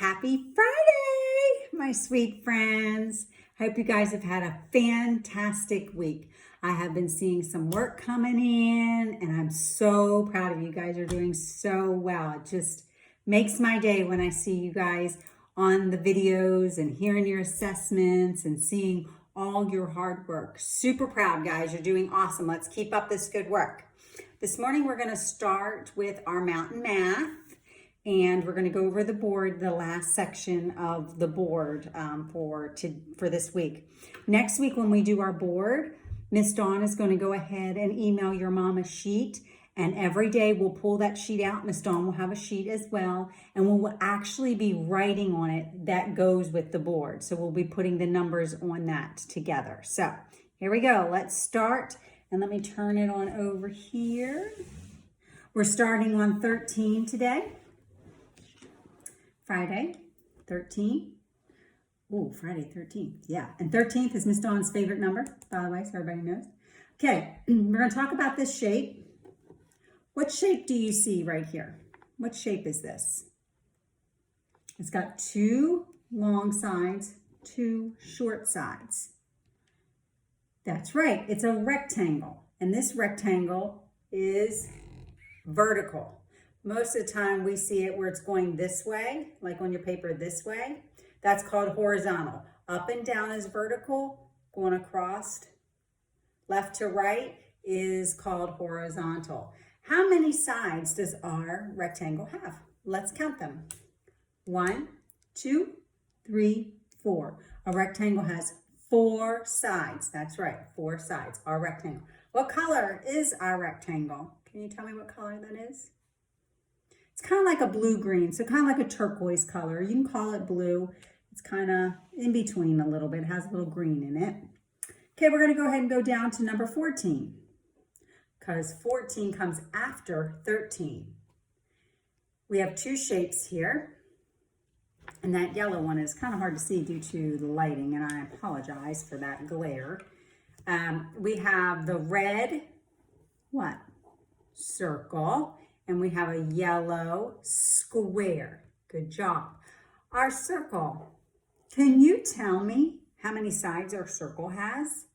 Happy Friday, my sweet friends. Hope you guys have had a fantastic week. I have been seeing some work coming in and I'm so proud of you. You guys are doing so well. It just makes my day when I see you guys on the videos and hearing your assessments and seeing all your hard work. Super proud, guys. You're doing awesome. Let's keep up this good work. This morning, we're going to start with our mountain math. And we're going to go over the board, the last section of the board for this week. Next week when we do our board, Ms. Dawn is going to go ahead and email your mom a sheet. And every day we'll pull that sheet out. Ms. Dawn will have a sheet as well. And we'll actually be writing on it that goes with the board. So we'll be putting the numbers on that together. So here we go. Let's start. And let me turn it on over here. We're starting on 13 today. Friday, 13. Oh, Friday, 13th. Yeah, and 13th is Ms. Dawn's favorite number, by the way, so everybody knows. Okay, we're going to talk about this shape. What shape do you see right here? What shape is this? It's got two long sides, two short sides. That's right, it's a rectangle. And this rectangle is vertical. Most of the time we see it where it's going this way, like on your paper this way. That's called horizontal. Up and down is vertical, going across left to right is called horizontal. How many sides does our rectangle have? Let's count them. 1, 2, 3, 4. A rectangle has 4 sides. That's right, 4 sides, our rectangle. What color is our rectangle? Can you tell me what color that is? It's kind of like a blue-green, so kind of like a turquoise color. You can call it blue. It's kind of in between a little bit. It has a little green in it. Okay, we're going to go ahead and go down to number 14 because 14 comes after 13. We have 2 shapes here, and that yellow one is kind of hard to see due to the lighting, and I apologize for that glare. We have the red, what? Circle. And we have a yellow square. Good job. Our circle. Can you tell me how many sides our circle has?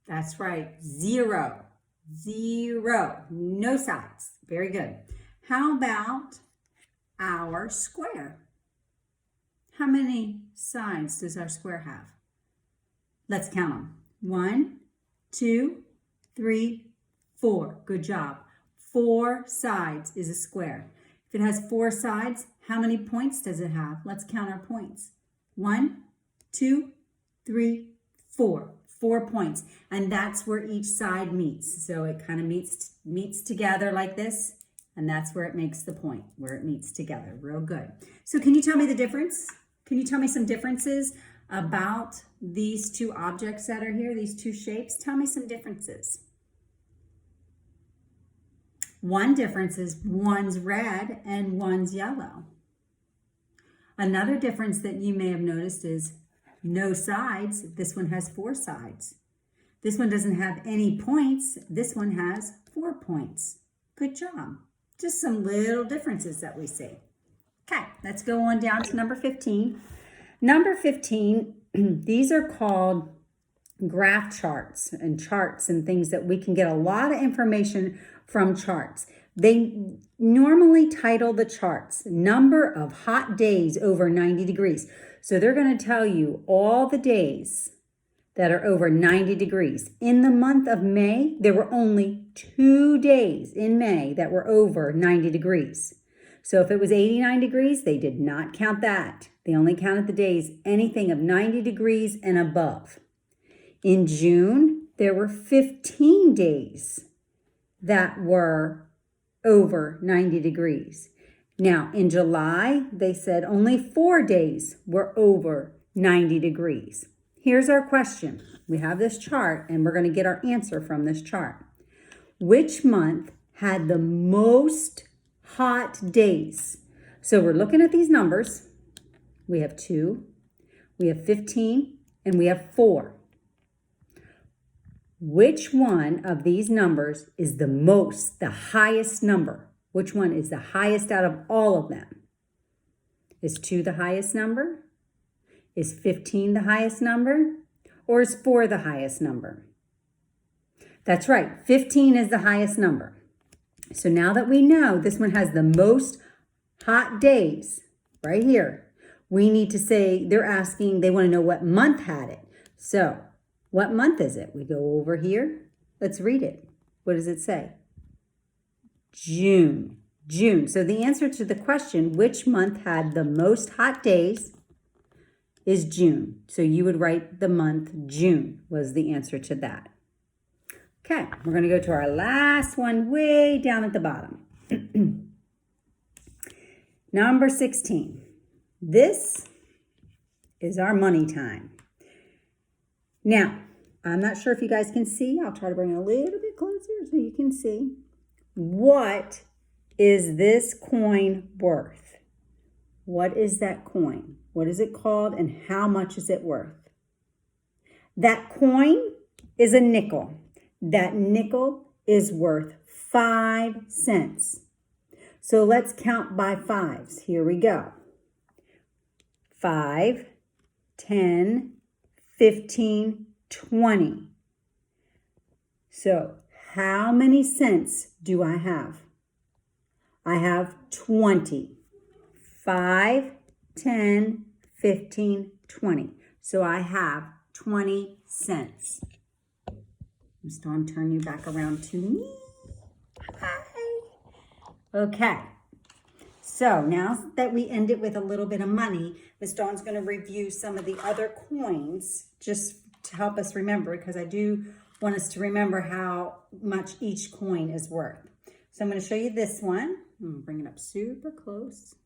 That's right, 0. 0. No sides. Very good. How about our square? How many sides does our square have? Let's count them. 1, 2, 3, 4. Good job. 4 sides is a square. If it has 4 sides, how many points does it have? Let's count our points. 1, 2, 3, 4. 4 points. And that's where each side meets. So it kind of meets together like this. And that's where it makes the point, where it meets together. Real good. So can you tell me the difference? Can you tell me some differences about these 2 objects that are here, these 2 shapes? Tell me some differences. One difference is one's red and one's yellow. Another difference that you may have noticed is no sides. This one has 4 sides. This one doesn't have any points. This one has 4 points. Good job. Just some little differences that we see. Okay, let's go on down to number 15. Number 15, these are called graph charts and things that we can get a lot of information from charts. They normally title the charts number of hot days over 90 degrees. So they're going to tell you all the days that are over 90 degrees. In the month of May, there were only 2 days in May that were over 90 degrees. So if it was 89 degrees, they did not count that. They only counted the days anything of 90 degrees and above. In June, there were 15 days that were over 90 degrees. Now, in July, they said only 4 days were over 90 degrees. Here's our question. We have this chart, and we're going to get our answer from this chart. Which month had the most hot days? So we're looking at these numbers. We have 2, we have 15, and we have 4. Which one of these numbers is the highest number? Which one is the highest out of all of them? Is 2 the highest number? Is 15 the highest number? Or is 4 the highest number? That's right, 15 is the highest number. So now that we know this one has the most hot days, right here, we need to say, they're asking, they want to know what month had it. So, what month is it? We go over here. Let's read it. What does it say? June. June. So the answer to the question, which month had the most hot days, is June. So you would write the month June was the answer to that. Okay, we're going to go to our last one way down at the bottom. Number 16. This is our money time. Now, I'm not sure if you guys can see. I'll try to bring it a little bit closer so you can see. What is this coin worth? What is that coin? What is it called and how much is it worth? That coin is a nickel. That nickel is worth 5 cents. So let's count by fives. Here we go. 5, 10, 15, 20. So how many cents do I have? I have 20. 5, 10, 15, 20. So I have 20 cents. Ms. Dawn, turn you back around to me. Hi. Okay. So now that we ended with a little bit of money, Ms. Dawn's going to review some of the other coins just to help us remember, because I do want us to remember how much each coin is worth. So I'm going to show you this one. I'm going to bring it up super close.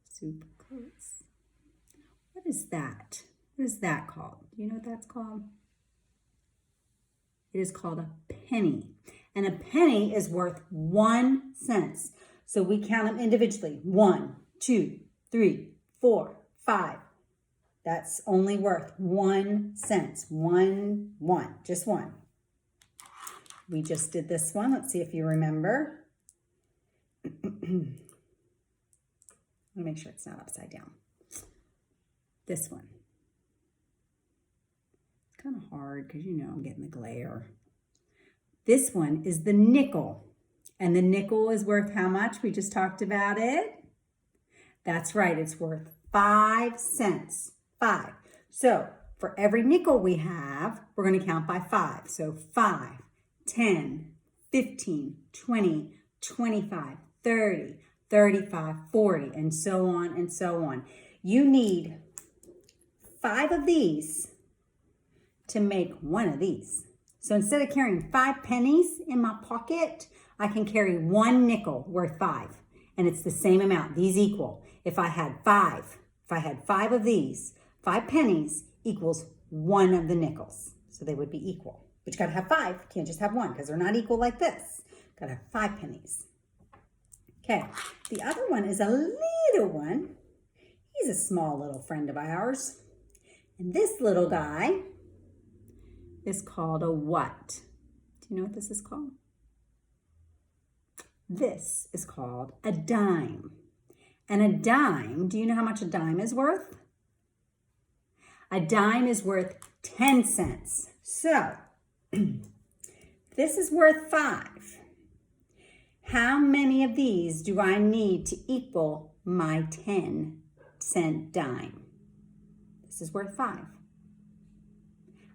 Super close. What is that? What is that called? Do you know what that's called? It is called a penny. And a penny is worth 1 cent. So we count them individually. 1, 2, 3, 4, 5. That's only worth 1 cent. One, just one. We just did this one. Let's see if you remember. Let me make sure it's not upside down. This one. It's kind of hard because, you know, I'm getting the glare. This one is the nickel. And the nickel is worth how much? We just talked about it. That's right. It's worth 5 cents. 5. So for every nickel we have, we're going to count by 5. So 5, 10, 15, 20, 25, 30, 35, 40, and so on and so on. You need 5 of these to make one of these. So instead of carrying 5 pennies in my pocket, I can carry 1 nickel worth 5. And it's the same amount. These equal. If I had 5 of these, 5 pennies equals 1 of the nickels. So they would be equal. But you gotta have 5. You can't just have 1 because they're not equal like this. Gotta have 5 pennies. Okay, the other one is a little one. He's a small little friend of ours. And this little guy is called a what? Do you know what this is called? This is called a dime. And a dime, do you know how much a dime is worth? A dime is worth 10 cents. So, this is worth 5. How many of these do I need to equal my 10-cent dime? This is worth 5.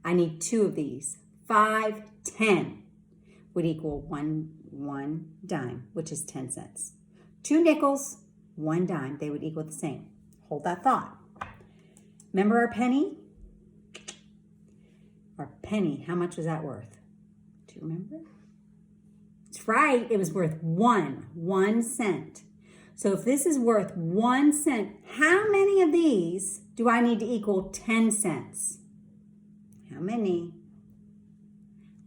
I need 2 of these. 5, 10 would equal one dime, which is 10 cents. 2 nickels, 1 dime, they would equal the same. Hold that thought. Remember our penny? Our penny, how much was that worth? Do you remember? That's right, it was worth 1 cent. So if this is worth 1 cent, how many of these do I need to equal 10 cents? How many?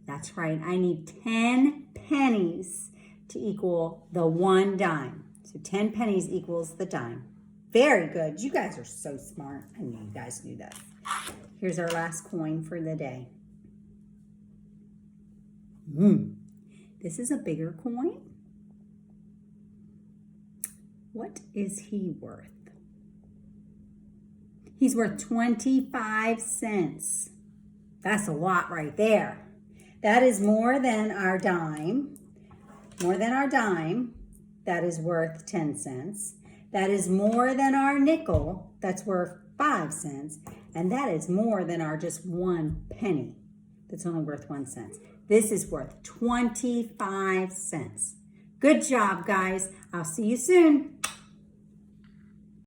That's right, I need 10 pennies to equal the 1 dime. So 10 pennies equals the dime. Very good. You guys are so smart. I knew you guys knew that. Here's our last coin for the day. This is a bigger coin. What is he worth? He's worth 25 cents. That's a lot right there. That is more than our dime. More than our dime. That is worth 10 cents. That is more than our nickel. That's worth 5 cents. And that is more than our just 1 penny. That's only worth 1 cent. This is worth 25 cents. Good job, guys. I'll see you soon.